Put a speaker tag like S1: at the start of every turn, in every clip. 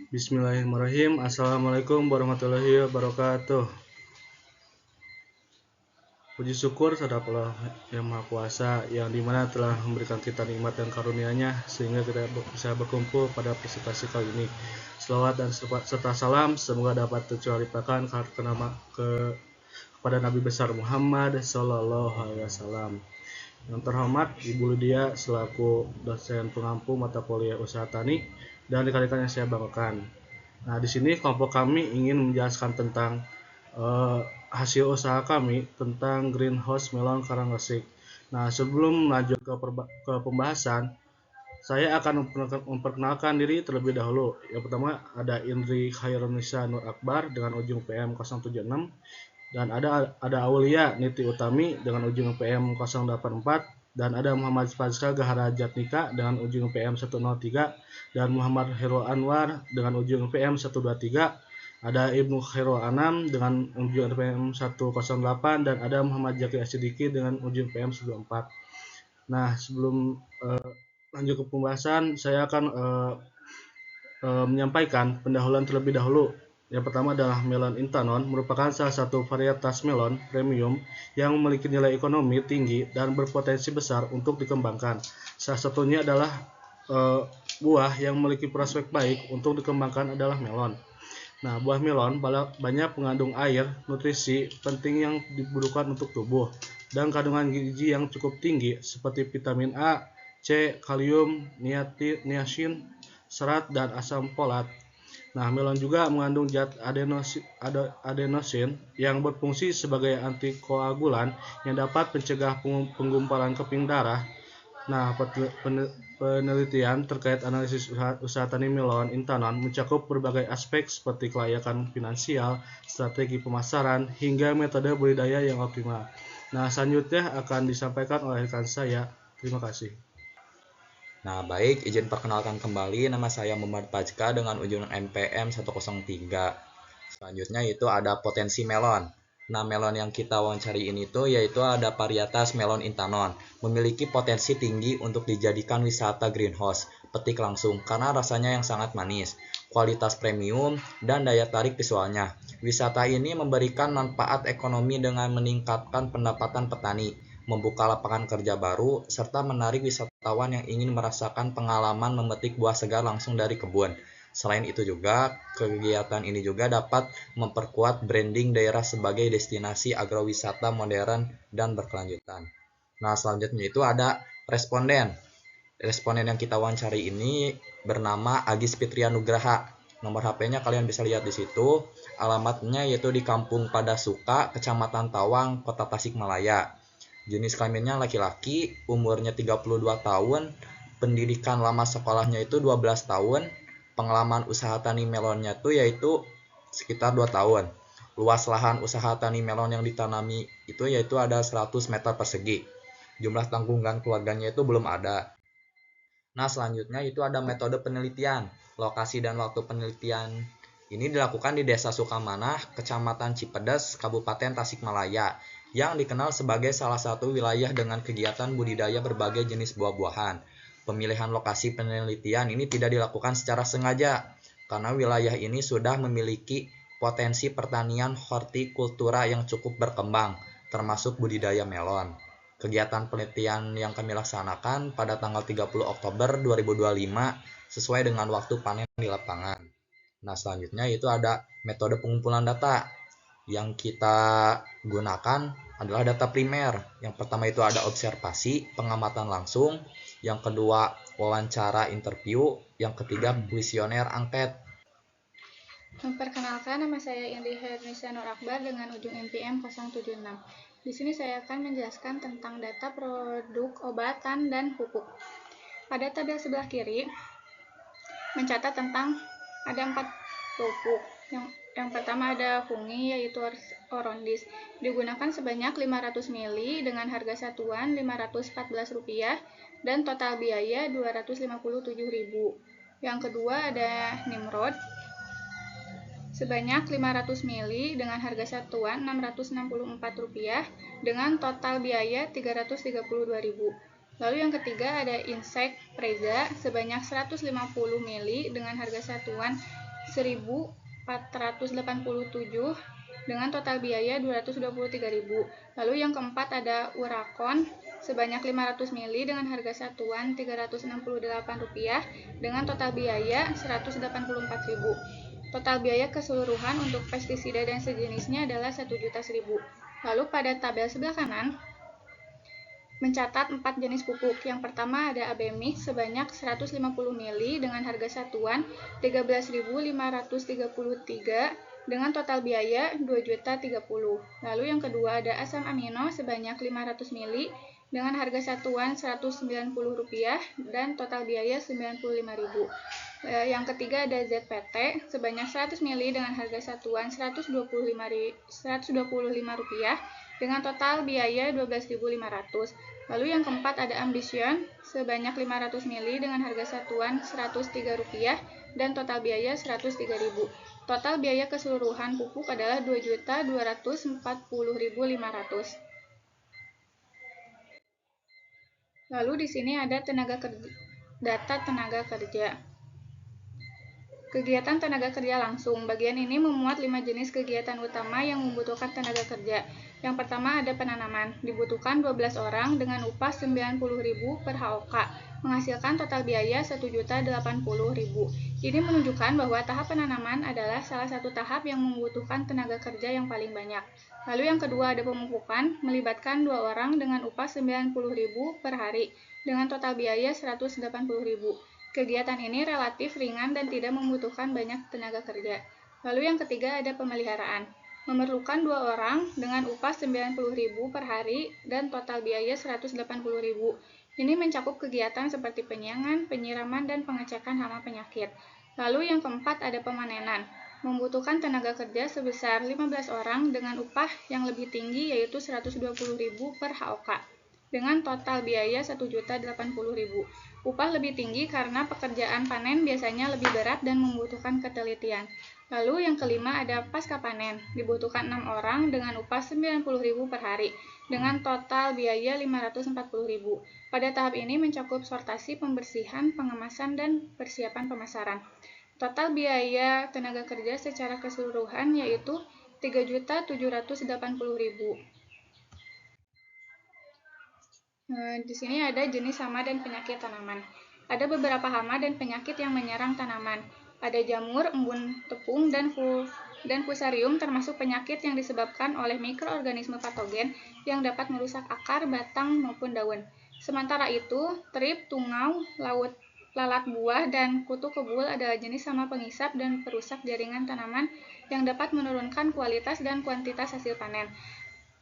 S1: Bismillahirrahmanirrahim. Assalamualaikum warahmatullahi wabarakatuh. Puji syukur kepada Allah yang Maha Kuasa, yang dimana telah memberikan kita nikmat dan karunia-Nya sehingga kita bisa berkumpul pada presentasi kali ini. Selawat dan serta salam semoga dapat tercurahkan kepada Nabi besar Muhammad Sallallahu Alaihi Wasallam. Yang terhormat Ibu Lydia selaku dosen pengampu mata kuliah usaha tani dan rekan-rekan yang saya banggakan. Nah, di sini kelompok kami ingin menjelaskan tentang hasil usaha kami tentang greenhouse melon Karangresik. Nah, sebelum lanjut ke pembahasan, saya akan memperkenalkan diri terlebih dahulu. Yang pertama ada Indri Khairunisa Nur Akbar dengan ujung PM 076 dan ada Aulia Niti Utami dengan ujung PM 084 dan ada Muhammad Fazka Gahara Jatnika dengan ujung PM 103 dan Muhammad Herul Anwar dengan ujung PM 123. Ada Ibnu Khairul Anam dengan ujung PM 108 dan ada Muhammad Jaki Asidiki dengan ujung PM 124. Nah, sebelum lanjut ke pembahasan, saya akan menyampaikan pendahuluan terlebih dahulu. Yang pertama adalah melon Intanon, merupakan salah satu varietas melon premium yang memiliki nilai ekonomi tinggi dan berpotensi besar untuk dikembangkan. Salah satunya adalah buah yang memiliki prospek baik untuk dikembangkan adalah melon. Nah, buah melon banyak mengandung air, nutrisi penting yang dibutuhkan untuk tubuh, dan kandungan gizi yang cukup tinggi seperti vitamin A, C, kalium, niacin, serat, dan asam folat. Nah, melon juga mengandung zat adenosin yang berfungsi sebagai antikoagulan yang dapat mencegah penggumpalan keping darah. Nah, penelitian terkait analisis usaha tani melon Intanon mencakup berbagai aspek seperti kelayakan finansial, strategi pemasaran, hingga metode budidaya yang optimal. Nah, selanjutnya akan disampaikan oleh rekan saya. Terima kasih.
S2: Nah, baik, izin perkenalkan kembali, nama saya Muhammad Fazka dengan ujung MPM 103. Selanjutnya itu ada potensi melon. Nah, melon yang kita wawancari ini tuh yaitu ada varietas melon Intanon. Memiliki potensi tinggi untuk dijadikan wisata greenhouse, petik langsung, karena rasanya yang sangat manis, kualitas premium, dan daya tarik visualnya. Wisata ini memberikan manfaat ekonomi dengan meningkatkan pendapatan petani, membuka lapangan kerja baru, serta menarik wisatawan yang ingin merasakan pengalaman memetik buah segar langsung dari kebun. Selain itu juga, kegiatan ini juga dapat memperkuat branding daerah sebagai destinasi agrowisata modern dan berkelanjutan. Nah, selanjutnya itu ada responden. Responden yang kita wawancari ini bernama Agis Fitria Nugraha. Nomor HP-nya kalian bisa lihat di situ. Alamatnya yaitu di Kampung Padasuka, Kecamatan Tawang, Kota Tasikmalaya. Jenis kelaminnya laki-laki, umurnya 32 tahun, pendidikan lama sekolahnya itu 12 tahun, pengalaman usaha tani melonnya itu yaitu sekitar 2 tahun. Luas lahan usaha tani melon yang ditanami itu yaitu ada 100 meter persegi. Jumlah tanggungan keluarganya itu belum ada. Nah, selanjutnya itu ada metode penelitian. Lokasi dan waktu penelitian ini dilakukan di Desa Sukamanah, Kecamatan Cipedes, Kabupaten Tasikmalaya, yang dikenal sebagai salah satu wilayah dengan kegiatan budidaya berbagai jenis buah-buahan. Pemilihan lokasi penelitian ini tidak dilakukan secara sengaja, karena wilayah ini sudah memiliki potensi pertanian hortikultura yang cukup berkembang, termasuk budidaya melon. Kegiatan penelitian yang kami laksanakan pada tanggal 30 Oktober 2025 sesuai dengan waktu panen di lapangan. Nah, selanjutnya itu ada metode pengumpulan data. Yang kita gunakan adalah data primer. Yang pertama itu ada observasi, pengamatan langsung. Yang kedua, wawancara interview. Yang ketiga, kuesioner angket.
S3: Memperkenalkan, nama saya Indri Khairunisa Nur Akbar dengan ujung MPM 076. Di sini saya akan menjelaskan tentang data produk obatan dan pupuk. Pada tabel sebelah kiri mencatat tentang ada 4 pupuk. Yang pertama ada fungi yaitu Orondis. Digunakan sebanyak 500 ml dengan harga satuan Rp514 dan total biaya Rp257.000. Yang kedua ada Nimrod sebanyak 500 ml dengan harga satuan Rp664 dengan total biaya Rp332.000. Lalu yang ketiga ada Insect Preza sebanyak 150 ml dengan harga satuan 1.487 dengan total biaya 223.000. Lalu yang keempat ada Urakon sebanyak 500 ml dengan harga satuan Rp368 dengan total biaya 184.000. Total biaya keseluruhan untuk pestisida dan sejenisnya adalah 1.000.000. Lalu pada tabel sebelah kanan mencatat 4 jenis pupuk. Yang pertama ada AB Mix sebanyak 150 ml dengan harga satuan Rp13.533 dengan total biaya Rp2.030.000. Lalu yang kedua ada asam amino sebanyak 500 ml dengan harga satuan Rp190 dan total biaya Rp95.000. Yang ketiga ada ZPT sebanyak 100 ml dengan harga satuan Rp125 dengan total biaya Rp12.500. Lalu yang keempat ada Ambition sebanyak 500 ml dengan harga satuan Rp103 dan total biaya Rp103.000. Total biaya keseluruhan pupuk adalah Rp2.240.500. Lalu di sini ada data tenaga kerja. Kegiatan tenaga kerja langsung. Bagian ini memuat 5 jenis kegiatan utama yang membutuhkan tenaga kerja. Yang pertama ada penanaman. Dibutuhkan 12 orang dengan upah Rp90.000 per HOK, menghasilkan total biaya Rp1.080.000. Ini menunjukkan bahwa tahap penanaman adalah salah satu tahap yang membutuhkan tenaga kerja yang paling banyak. Lalu yang kedua ada pemupukan, melibatkan 2 orang dengan upah Rp90.000 per hari, dengan total biaya Rp180.000. Kegiatan ini relatif ringan dan tidak membutuhkan banyak tenaga kerja. Lalu yang ketiga ada pemeliharaan. Memerlukan 2 orang dengan upah Rp90.000 per hari dan total biaya Rp180.000. Ini mencakup kegiatan seperti penyiangan, penyiraman, dan pengecekan hama penyakit. Lalu yang keempat ada pemanenan. Membutuhkan tenaga kerja sebesar 15 orang dengan upah yang lebih tinggi yaitu Rp120.000 per HOK. Dengan total biaya Rp1.080.000. Upah lebih tinggi karena pekerjaan panen biasanya lebih berat dan membutuhkan ketelitian. Lalu yang kelima ada pasca panen. Dibutuhkan 6 orang dengan upah Rp90.000 per hari, dengan total biaya Rp540.000. Pada tahap ini mencakup sortasi, pembersihan, pengemasan, dan persiapan pemasaran. Total biaya tenaga kerja secara keseluruhan yaitu Rp3.780.000. Di sini ada jenis hama dan penyakit tanaman. Ada beberapa hama dan penyakit yang menyerang tanaman. Ada jamur, embun tepung, dan fusarium termasuk penyakit yang disebabkan oleh mikroorganisme patogen yang dapat merusak akar, batang, maupun daun. Sementara itu, trip, tungau, lalat buah, dan kutu kebul adalah jenis hama penghisap dan perusak jaringan tanaman yang dapat menurunkan kualitas dan kuantitas hasil panen.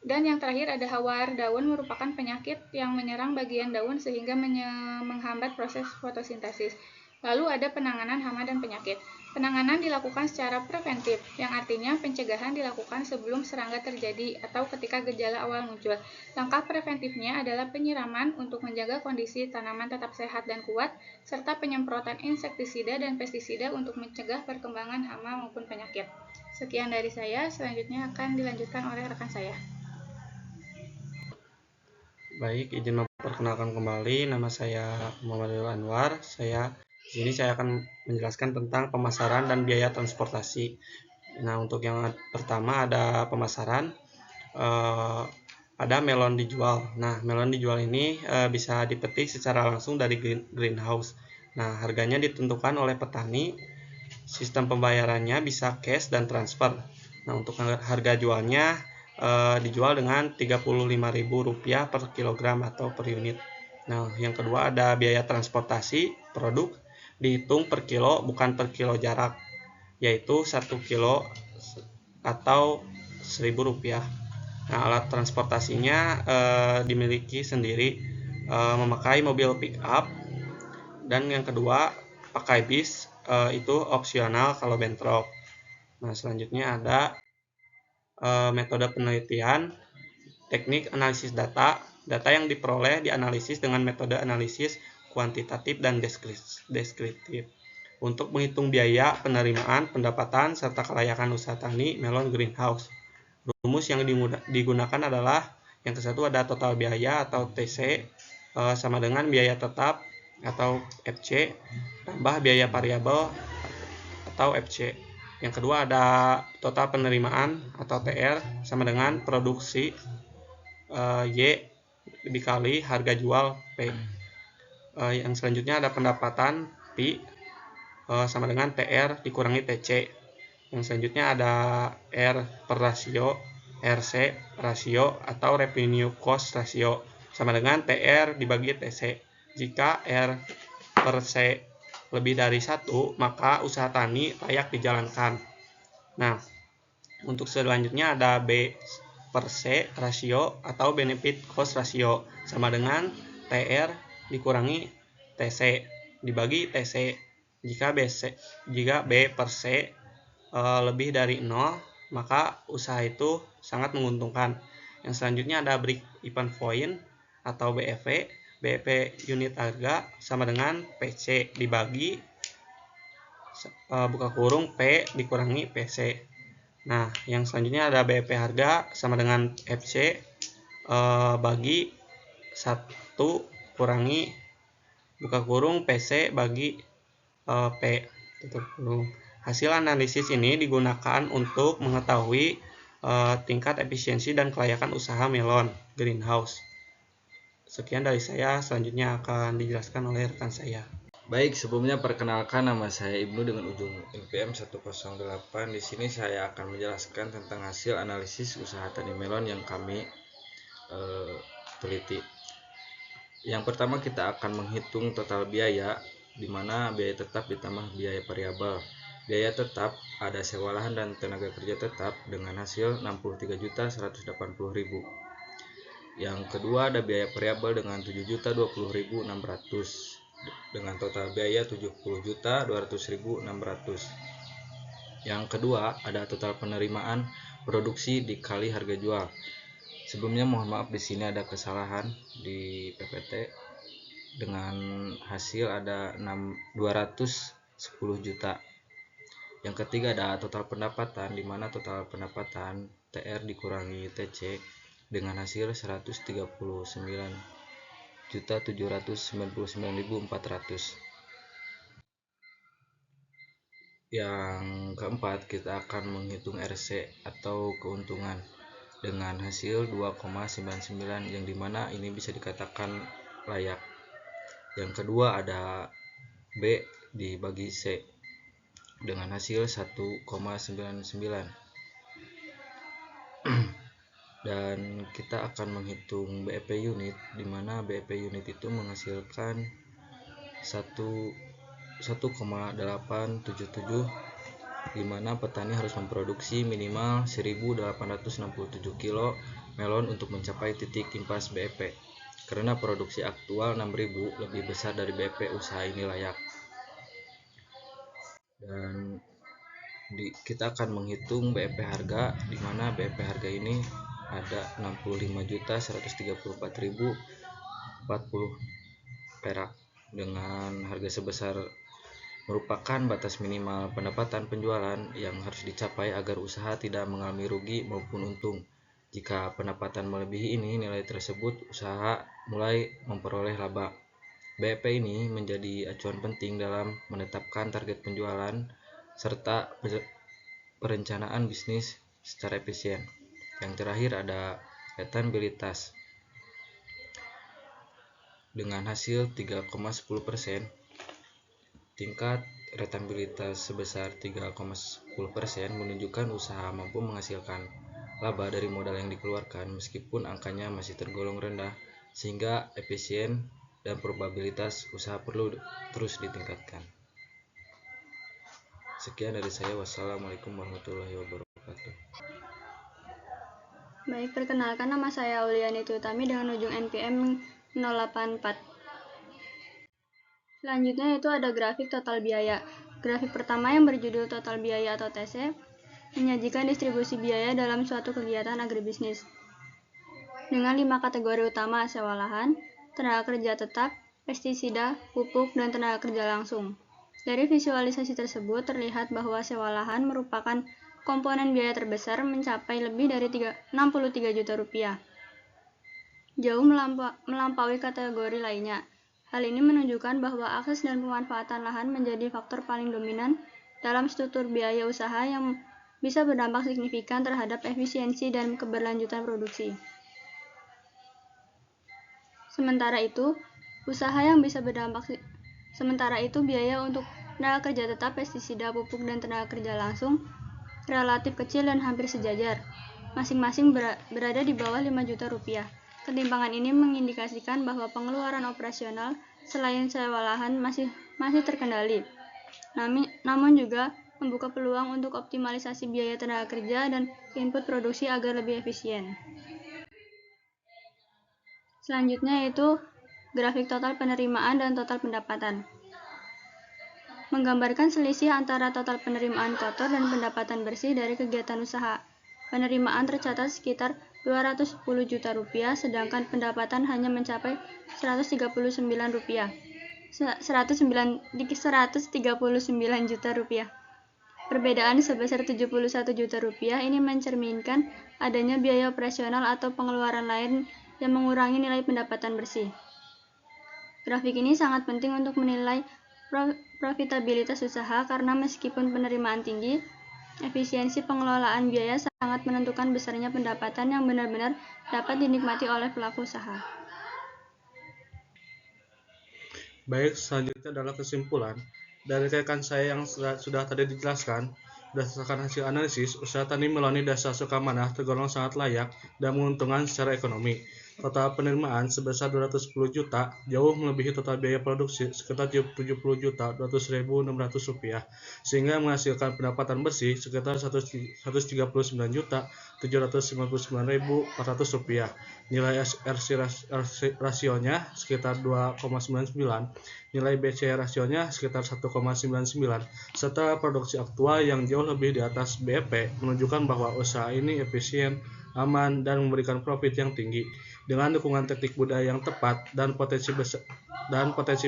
S3: Dan yang terakhir ada hawar daun, merupakan penyakit yang menyerang bagian daun sehingga menghambat proses fotosintesis. Lalu ada penanganan hama dan penyakit. Penanganan dilakukan secara preventif, yang artinya pencegahan dilakukan sebelum serangga terjadi atau ketika gejala awal muncul. Langkah preventifnya adalah penyiraman untuk menjaga kondisi tanaman tetap sehat dan kuat, serta penyemprotan insektisida dan pestisida untuk mencegah perkembangan hama maupun penyakit. Sekian dari saya, selanjutnya akan dilanjutkan oleh rekan saya.
S1: Baik, izin memperkenalkan kembali, nama saya Muhammad Anwar. Di sini saya akan menjelaskan tentang pemasaran dan biaya transportasi. Nah, untuk yang pertama ada pemasaran, ada melon dijual. Nah, melon dijual ini bisa dipetik secara langsung dari greenhouse. Nah, harganya ditentukan oleh petani. Sistem pembayarannya bisa cash dan transfer. Nah, untuk harga jualnya dijual dengan Rp35.000 per kilogram atau per unit. Nah, yang kedua ada biaya transportasi produk, dihitung per kilo bukan per kilo jarak, yaitu 1 kilo atau Rp1.000. Nah, alat transportasinya dimiliki sendiri, memakai mobil pick up. Dan yang kedua pakai bis, itu opsional kalau bentrok. Nah, selanjutnya ada metode penelitian, teknik analisis data yang diperoleh dianalisis dengan metode analisis kuantitatif dan deskriptif untuk menghitung biaya penerimaan, pendapatan, serta kelayakan usaha tani melon greenhouse. Rumus yang digunakan adalah yang kesatu ada total biaya atau TC sama dengan biaya tetap atau FC tambah biaya variabel
S4: atau FC. Yang kedua ada total penerimaan atau TR sama dengan produksi Y dikali harga jual P. Yang selanjutnya ada pendapatan P sama dengan TR dikurangi TC. Yang selanjutnya ada R per rasio, RC rasio atau revenue cost ratio sama dengan TR dibagi TC. Jika R per C lebih dari 1, maka usaha tani layak dijalankan. Nah, untuk selanjutnya ada B per C rasio atau benefit cost ratio sama dengan TR dikurangi TC dibagi TC. Jika B per C lebih dari 0, maka usaha itu sangat menguntungkan. Yang selanjutnya ada break even point atau BEP. BEP unit harga sama dengan PC dibagi buka kurung P dikurangi PC. Nah, yang selanjutnya ada BEP harga sama dengan FC bagi 1 kurangi buka kurung PC bagi P tutup kurung. Hasil analisis ini digunakan untuk mengetahui tingkat efisiensi dan kelayakan usaha melon greenhouse. Sekian dari saya, selanjutnya akan dijelaskan oleh rekan saya.
S2: Baik, sebelumnya perkenalkan, nama saya Ibnu dengan ujung NPM 108. Di sini saya akan menjelaskan tentang hasil analisis usaha tani melon yang kami teliti. Yang pertama kita akan menghitung total biaya, di mana biaya tetap ditambah biaya variabel. Biaya tetap ada sewa lahan dan tenaga kerja tetap dengan hasil 63.180.000. Yang kedua ada biaya variabel dengan 7.020.600 dengan total biaya 70.200.600. Yang kedua ada total penerimaan produksi dikali harga jual. Sebelumnya mohon maaf, di sini ada kesalahan di PPT. Dengan hasil ada 210 juta. Yang ketiga ada total pendapatan, di mana total pendapatan TR dikurangi TC dengan hasil 139.799.400. Yang keempat kita akan menghitung RC atau keuntungan dengan hasil 2,99 yang dimana ini bisa dikatakan layak. Yang kedua ada B dibagi C dengan hasil 1,99. Dan kita akan menghitung BEP unit, di mana BEP unit itu menghasilkan 1,877, di mana petani harus memproduksi minimal 1.867 kilo melon untuk mencapai titik impas BEP. Karena produksi aktual 6.000 lebih besar dari BEP, usaha ini layak. Dan kita akan menghitung BEP harga, di mana BEP harga ini ada 65.134.040 perak dengan harga sebesar merupakan batas minimal pendapatan penjualan yang harus dicapai agar usaha tidak mengalami rugi maupun untung. Jika pendapatan melebihi ini, nilai tersebut usaha mulai memperoleh laba. BEP ini menjadi acuan penting dalam menetapkan target penjualan serta perencanaan bisnis secara efisien. Yang terakhir ada rentabilitas dengan hasil 3,10%. Tingkat rentabilitas sebesar 3,10% menunjukkan usaha mampu menghasilkan laba dari modal yang dikeluarkan meskipun angkanya masih tergolong rendah, sehingga efisien dan probabilitas usaha perlu terus ditingkatkan. Sekian dari saya. Wassalamualaikum warahmatullahi wabarakatuh.
S3: Baik, perkenalkan, nama saya Auliani Utami dengan ujung NPM 084. Selanjutnya itu ada grafik total biaya. Grafik pertama yang berjudul total biaya atau TC menyajikan distribusi biaya dalam suatu kegiatan agribisnis dengan 5 kategori utama: sewa lahan, tenaga kerja tetap, pestisida, pupuk, dan tenaga kerja langsung. Dari visualisasi tersebut terlihat bahwa sewa lahan merupakan komponen biaya terbesar, mencapai lebih dari 63 juta rupiah, jauh melampaui kategori lainnya. Hal ini menunjukkan bahwa akses dan pemanfaatan lahan menjadi faktor paling dominan
S5: dalam struktur biaya usaha yang bisa berdampak signifikan terhadap efisiensi dan keberlanjutan produksi. Sementara itu, biaya untuk tenaga kerja tetap, pestisida, pupuk, dan tenaga kerja langsung relatif kecil dan hampir sejajar, masing-masing berada di bawah 5 juta rupiah. Ketimpangan ini mengindikasikan bahwa pengeluaran operasional selain sewa lahan masih terkendali, namun juga membuka peluang untuk optimalisasi biaya tenaga kerja dan input produksi agar lebih efisien. Selanjutnya yaitu grafik total penerimaan dan total pendapatan. Menggambarkan selisih antara total penerimaan kotor dan pendapatan bersih dari kegiatan usaha. Penerimaan tercatat sekitar 210 juta rupiah, sedangkan pendapatan hanya mencapai 139 juta rupiah. Perbedaan sebesar 71 juta rupiah ini mencerminkan adanya biaya operasional atau pengeluaran lain yang mengurangi nilai pendapatan bersih. Grafik ini sangat penting untuk menilai profitabilitas usaha karena meskipun penerimaan tinggi, efisiensi pengelolaan biaya sangat menentukan besarnya pendapatan yang benar-benar dapat dinikmati oleh pelaku usaha.
S1: Baik, selanjutnya adalah kesimpulan. Dari rekan saya yang sudah tadi dijelaskan, berdasarkan hasil analisis, usaha tani meloni Desa Sukamanah tergolong sangat layak dan menguntungkan secara ekonomi. Total penerimaan sebesar 210 juta, jauh melebihi total biaya produksi sekitar 70 juta 200.600 rupiah, sehingga menghasilkan pendapatan bersih sekitar 139 juta 799.400 rupiah. Nilai RC rasionya sekitar 2,99, nilai BC rasionya sekitar 1,99, serta produksi aktual yang jauh lebih di atas BEP menunjukkan bahwa usaha ini efisien, aman, dan memberikan profit yang tinggi. Dengan dukungan teknik budaya yang tepat dan potensi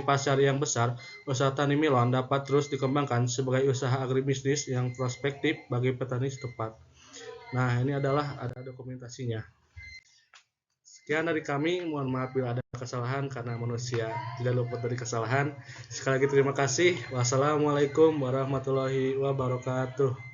S1: pasar yang besar, usaha tani melon dapat terus dikembangkan sebagai usaha agribisnis yang prospektif bagi petani setempat. Nah, ini adalah ada dokumentasinya. Sekian dari kami, mohon maaf bila ada kesalahan karena manusia tidak luput dari kesalahan. Sekali lagi terima kasih. Wassalamualaikum warahmatullahi wabarakatuh.